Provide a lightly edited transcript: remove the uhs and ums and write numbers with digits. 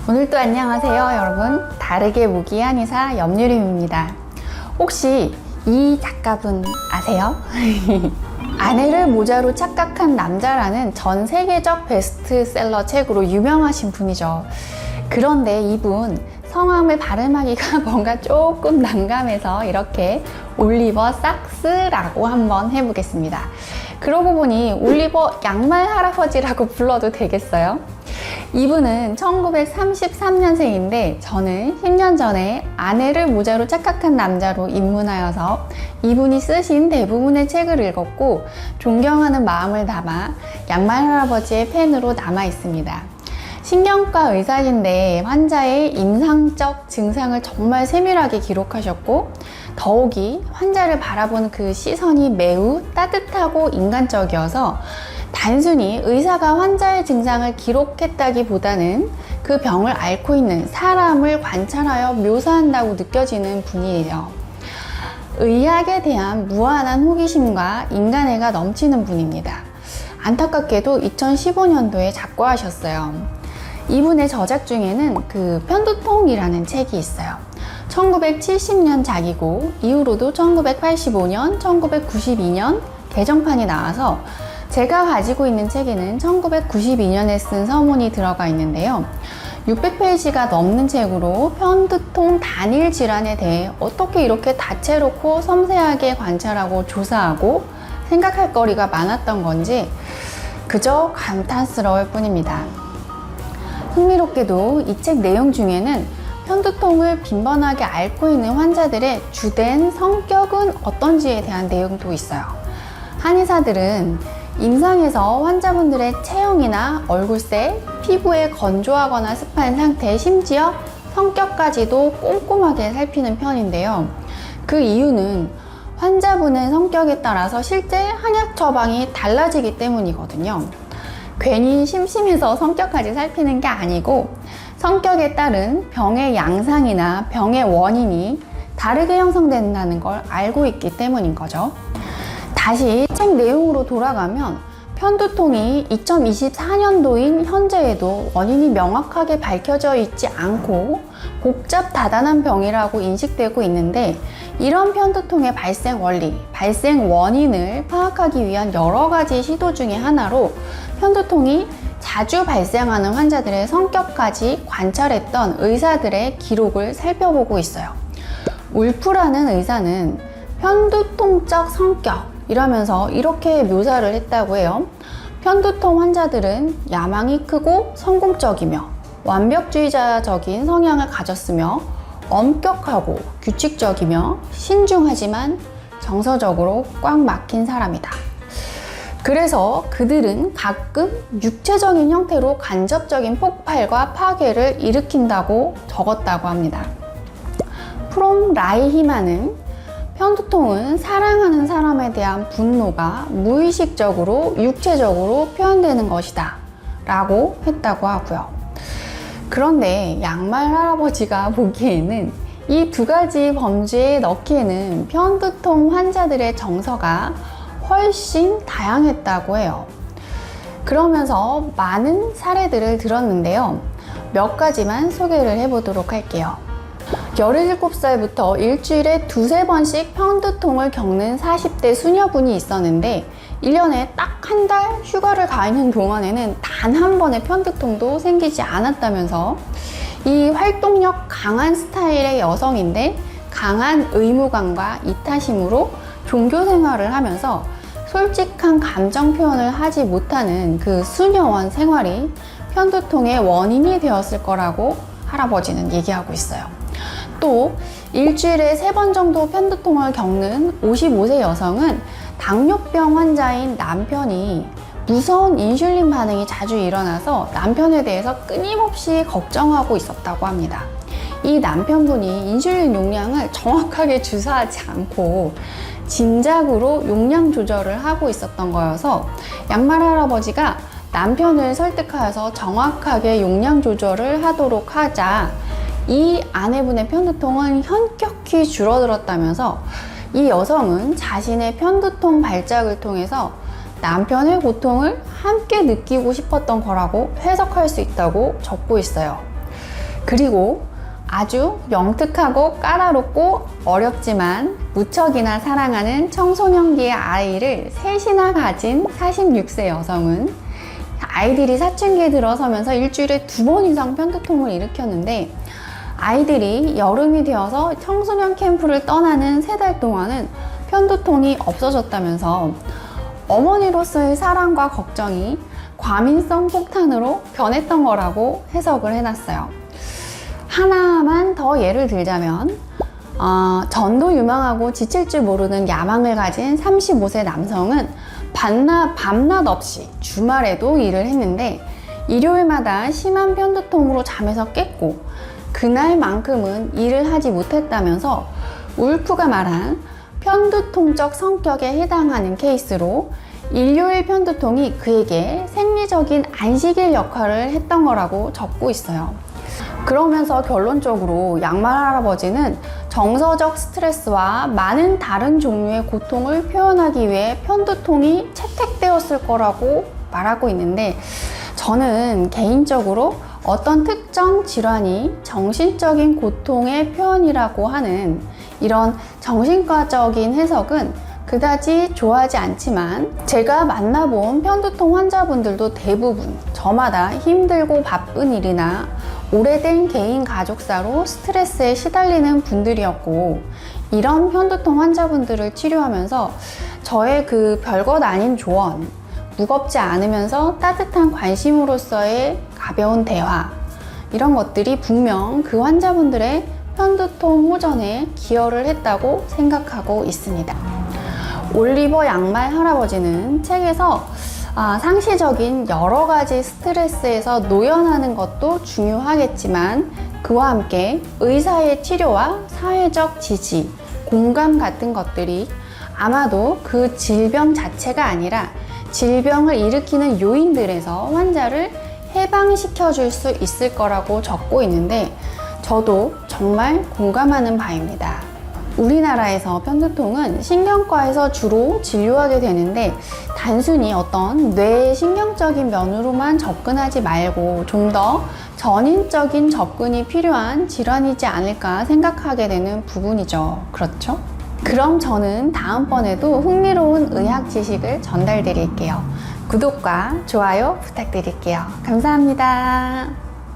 오늘도 안녕하세요 여러분. 다르게 보기 한의사 염유림입니다. 혹시 이 작가분 아세요? 아내를 모자로 착각한 남자라는 전 세계적 베스트셀러 책으로 유명하신 분이죠. 그런데 이분 성함을 발음하기가 뭔가 조금 난감해서 이렇게 올리버 삭스라고 한번 해보겠습니다. 그러고 보니 올리버 양말 할아버지라고 불러도 되겠어요? 이분은 1933년생인데 저는 10년 전에 아내를 모자로 착각한 남자로 입문하여서 이분이 쓰신 대부분의 책을 읽었고 존경하는 마음을 담아 양말 할아버지의 팬으로 남아 있습니다. 신경과 의사인데 환자의 임상적 증상을 정말 세밀하게 기록하셨고 더욱이 환자를 바라보는 그 시선이 매우 따뜻하고 인간적이어서 단순히 의사가 환자의 증상을 기록했다기보다는 그 병을 앓고 있는 사람을 관찰하여 묘사한다고 느껴지는 분이에요. 의학에 대한 무한한 호기심과 인간애가 넘치는 분입니다. 안타깝게도 2015년도에 작고하셨어요. 이분의 저작 중에는 그 편두통이라는 책이 있어요. 1970년 작이고 이후로도 1985년, 1992년 개정판이 나와서 제가 가지고 있는 책에는 1992년에 쓴 서문이 들어가 있는데요. 600페이지가 넘는 책으로 편두통 단일 질환에 대해 어떻게 이렇게 다채롭고 섬세하게 관찰하고 조사하고 생각할 거리가 많았던 건지 그저 감탄스러울 뿐입니다. 흥미롭게도 이 책 내용 중에는 편두통을 빈번하게 앓고 있는 환자들의 주된 성격은 어떤지에 대한 내용도 있어요. 한의사들은 임상에서 환자분들의 체형이나 얼굴색, 피부의 건조하거나 습한 상태, 심지어 성격까지도 꼼꼼하게 살피는 편인데요. 그 이유는 환자분의 성격에 따라서 실제 한약 처방이 달라지기 때문이거든요. 괜히 심심해서 성격까지 살피는 게 아니고 성격에 따른 병의 양상이나 병의 원인이 다르게 형성된다는 걸 알고 있기 때문인 거죠. 다시 책 내용으로 돌아가면 편두통이 2024년도인 현재에도 원인이 명확하게 밝혀져 있지 않고 복잡다단한 병이라고 인식되고 있는데 이런 편두통의 발생 원리, 발생 원인을 파악하기 위한 여러 가지 시도 중에 하나로 편두통이 자주 발생하는 환자들의 성격까지 관찰했던 의사들의 기록을 살펴보고 있어요. 울프라는 의사는 편두통적 성격 이라면서 이렇게 묘사를 했다고 해요. 편두통 환자들은 야망이 크고 성공적이며 완벽주의자적인 성향을 가졌으며 엄격하고 규칙적이며 신중하지만 정서적으로 꽉 막힌 사람이다. 그래서 그들은 가끔 육체적인 형태로 간접적인 폭발과 파괴를 일으킨다고 적었다고 합니다. 프롬 라이히만은 편두통은 사랑하는 사람에 대한 분노가 무의식적으로 육체적으로 표현되는 것이다 라고 했다고 하고요. 그런데 양말 할아버지가 보기에는 이 두 가지 범주에 넣기에는 편두통 환자들의 정서가 훨씬 다양했다고 해요. 그러면서 많은 사례들을 들었는데요. 몇 가지만 소개를 해보도록 할게요. 17살부터 일주일에 두세 번씩 편두통을 겪는 40대 수녀분이 있었는데 1년에 딱 한 달 휴가를 가 있는 동안에는 단 한 번의 편두통도 생기지 않았다면서 이 활동력 강한 스타일의 여성인데 강한 의무감과 이타심으로 종교 생활을 하면서 솔직한 감정 표현을 하지 못하는 그 수녀원 생활이 편두통의 원인이 되었을 거라고 할아버지는 얘기하고 있어요. 또 일주일에 3번 정도 편두통을 겪는 55세 여성은 당뇨병 환자인 남편이 무서운 인슐린 반응이 자주 일어나서 남편에 대해서 끊임없이 걱정하고 있었다고 합니다. 이 남편분이 인슐린 용량을 정확하게 주사하지 않고 진작으로 용량 조절을 하고 있었던 거여서 양말 할아버지가 남편을 설득하여서 정확하게 용량 조절을 하도록 하자 이 아내분의 편두통은 현격히 줄어들었다면서 이 여성은 자신의 편두통 발작을 통해서 남편의 고통을 함께 느끼고 싶었던 거라고 해석할 수 있다고 적고 있어요. 그리고 아주 영특하고 까다롭고 어렵지만 무척이나 사랑하는 청소년기의 아이를 셋이나 가진 46세 여성은 아이들이 사춘기에 들어서면서 일주일에 2번 이상 편두통을 일으켰는데, 아이들이 여름이 되어서 청소년 캠프를 떠나는 3달 동안은 편두통이 없어졌다면서 어머니로서의 사랑과 걱정이 과민성 폭탄으로 변했던 거라고 해석을 해놨어요. 하나만 더 예를 들자면 전도 유망하고 지칠 줄 모르는 야망을 가진 35세 남성은 밤낮 없이 주말에도 일을 했는데 일요일마다 심한 편두통으로 잠에서 깼고 그날만큼은 일을 하지 못했다면서 울프가 말한 편두통적 성격에 해당하는 케이스로 일요일 편두통이 그에게 생리적인 안식일 역할을 했던 거라고 적고 있어요. 그러면서 결론적으로 양말 할아버지는 정서적 스트레스와 많은 다른 종류의 고통을 표현하기 위해 편두통이 채택되었을 거라고 말하고 있는데, 저는 개인적으로 어떤 특정 질환이 정신적인 고통의 표현이라고 하는 이런 정신과적인 해석은 그다지 좋아하지 않지만, 제가 만나본 편두통 환자분들도 대부분 저마다 힘들고 바쁜 일이나 오래된 개인 가족사로 스트레스에 시달리는 분들이었고, 이런 편두통 환자분들을 치료하면서 저의 그 별것 아닌 조언, 무겁지 않으면서 따뜻한 관심으로서의 가벼운 대화, 이런 것들이 분명 그 환자분들의 편두통 호전에 기여를 했다고 생각하고 있습니다. 올리버 양말 할아버지는 책에서 상시적인 여러 가지 스트레스에서 노연하는 것도 중요하겠지만, 그와 함께 의사의 치료와 사회적 지지, 공감 같은 것들이 아마도 그 질병 자체가 아니라 질병을 일으키는 요인들에서 환자를 해방시켜 줄 수 있을 거라고 적고 있는데, 저도 정말 공감하는 바입니다. 우리나라에서 편두통은 신경과에서 주로 진료하게 되는데, 단순히 어떤 뇌의 신경적인 면으로만 접근하지 말고 좀 더 전인적인 접근이 필요한 질환이지 않을까 생각하게 되는 부분이죠. 그렇죠? 그럼 저는 다음번에도 흥미로운 의학 지식을 전달드릴게요. 구독과 좋아요 부탁드릴게요. 감사합니다.